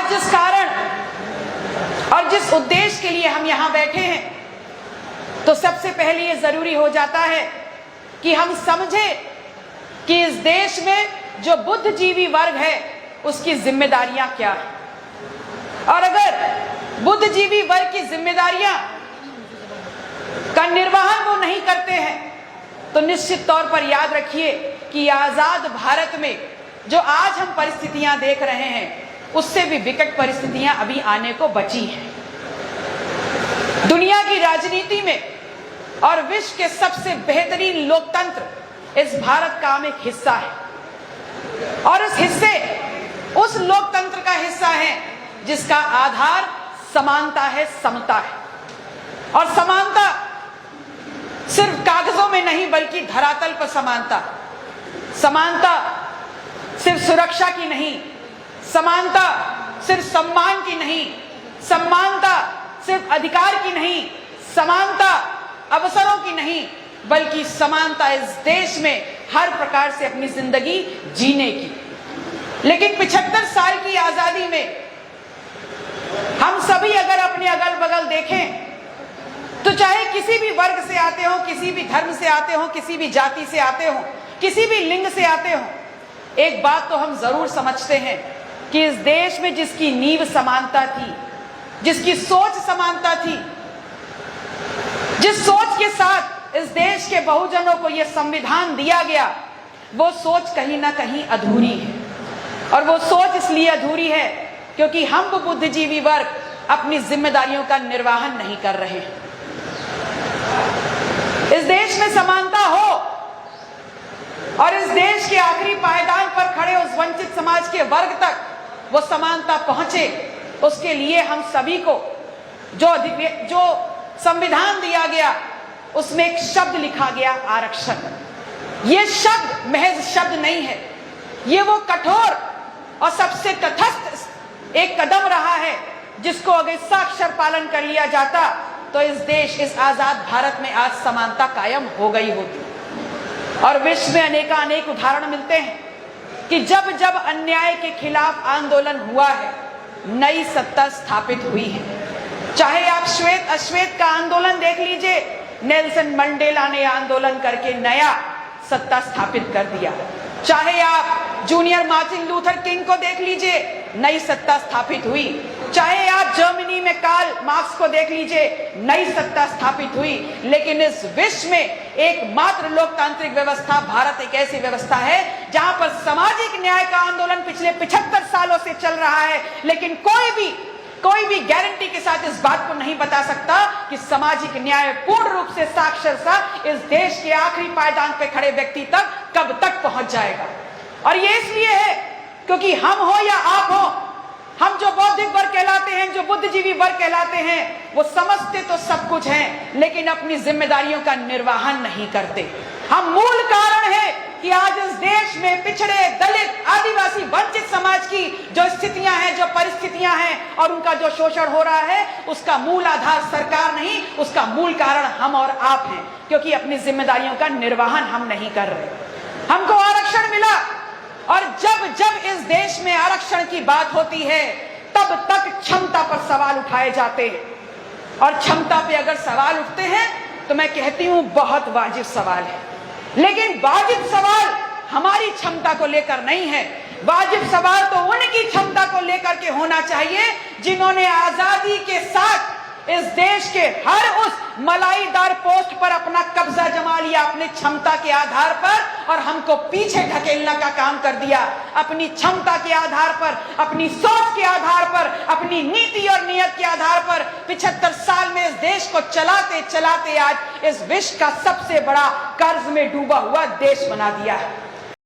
आज जिस कारण और जिस उद्देश्य के लिए हम यहां बैठे हैं, तो सबसे पहले ये जरूरी हो जाता है कि हम समझें कि इस देश में जो बुद्धिजीवी वर्ग है उसकी जिम्मेदारियां क्या है। और अगर बुद्धिजीवी वर्ग की जिम्मेदारियां का निर्वहन वो नहीं करते हैं, तो निश्चित तौर पर याद रखिए कि आजाद भारत में जो आज हम परिस्थितियां देख रहे हैं, उससे भी विकट परिस्थितियां अभी आने को बची हैं। दुनिया की राजनीति में और विश्व के सबसे बेहतरीन लोकतंत्र इस भारत का एक हिस्सा है, और उस लोकतंत्र का हिस्सा है जिसका आधार समानता है, समता है। और समानता सिर्फ कागजों में नहीं बल्कि धरातल पर समानता सिर्फ सुरक्षा की नहीं, समानता सिर्फ सम्मान की नहीं, समानता सिर्फ अधिकार की नहीं, समानता अवसरों की नहीं, बल्कि समानता इस देश में हर प्रकार से अपनी जिंदगी जीने की। लेकिन 75 साल की आजादी में हम सभी अगर अपने अगल बगल देखें, तो चाहे किसी भी वर्ग से आते हो, किसी भी धर्म से आते हो, किसी भी जाति से आते हो, किसी भी लिंग से आते हो, एक बात तो हम जरूर समझते हैं कि इस देश में जिसकी नींव समानता थी, जिसकी सोच समानता थी, जिस सोच के साथ इस देश के बहुजनों को यह संविधान दिया गया, वो सोच कहीं ना कहीं अधूरी है। और वो सोच इसलिए अधूरी है क्योंकि हम बुद्धिजीवी वर्ग अपनी जिम्मेदारियों का निर्वहन नहीं कर रहे हैं। इस देश में समानता हो और इस देश के आखिरी पायदान पर खड़े उस वंचित समाज के वर्ग तक वो समानता पहुंचे, उसके लिए हम सभी को जो संविधान दिया गया उसमें एक शब्द लिखा गया, आरक्षण। ये शब्द महज शब्द नहीं है, ये वो कठोर और सबसे तटस्थ एक कदम रहा है जिसको अगर साक्षर पालन कर लिया जाता तो इस आजाद भारत में आज समानता कायम हो गई होती। और विश्व में अनेक उदाहरण मिलते हैं कि जब जब अन्याय के खिलाफ आंदोलन हुआ है, नई सत्ता स्थापित हुई है। चाहे आप श्वेत अश्वेत का आंदोलन देख लीजिए, नेल्सन मंडेला ने आंदोलन करके नया सत्ता स्थापित कर दिया। चाहे आप जूनियर मार्टिन लूथर किंग को देख लीजिए, नई सत्ता स्थापित हुई। चाहे आप जर्मनी में कार्ल मार्क्स को देख लीजिए, नई सत्ता स्थापित हुई। लेकिन इस विश्व में एकमात्र लोकतांत्रिक व्यवस्था भारत एक ऐसी व्यवस्था है जहां पर सामाजिक न्याय का आंदोलन पिछले 75 सालों से चल रहा है, लेकिन कोई भी गारंटी के साथ इस बात को नहीं बता सकता कि सामाजिक न्याय पूर्ण रूप से साक्षरता इस देश के आखिरी पायदान पर खड़े व्यक्ति तक कब तक पहुंच जाएगा। और ये इसलिए है क्योंकि हम हो या आप हो, हम जो बौद्धिक वर्ग कहलाते हैं, जो बुद्धिजीवी वर्ग कहलाते हैं, वो समझते तो सब कुछ हैं, लेकिन अपनी जिम्मेदारियों का निर्वहन नहीं करते। हम मूल कारण है कि आज इस देश में पिछड़े, दलित, आदिवासी, वंचित समाज की जो स्थितियां हैं, जो परिस्थितियां हैं और उनका जो शोषण हो रहा है, उसका मूल आधार सरकार नहीं, उसका मूल कारण हम और आप हैं, क्योंकि अपनी जिम्मेदारियों का निर्वहन हम नहीं कर रहे। हमको आरक्षण मिला, और जब जब इस देश में आरक्षण की बात होती है, तब तक क्षमता पर सवाल उठाए जाते हैं। और क्षमता पे अगर सवाल उठते हैं तो मैं कहती हूं बहुत वाजिब सवाल है, लेकिन वाजिब सवाल हमारी क्षमता को लेकर नहीं है। वाजिब सवाल तो उनकी क्षमता को लेकर के होना चाहिए जिन्होंने आजादी के साथ इस देश के हर उस मलाईदार पोस्ट पर अपना कब्जा जमा लिया अपनी क्षमता के आधार पर, और हमको पीछे ढकेलने का काम कर दिया। अपनी क्षमता के आधार पर, अपनी सोच के आधार पर, अपनी नीति और नियत के आधार पर 75 साल में इस देश को चलाते चलाते आज इस विश्व का सबसे बड़ा कर्ज में डूबा हुआ देश बना दिया है।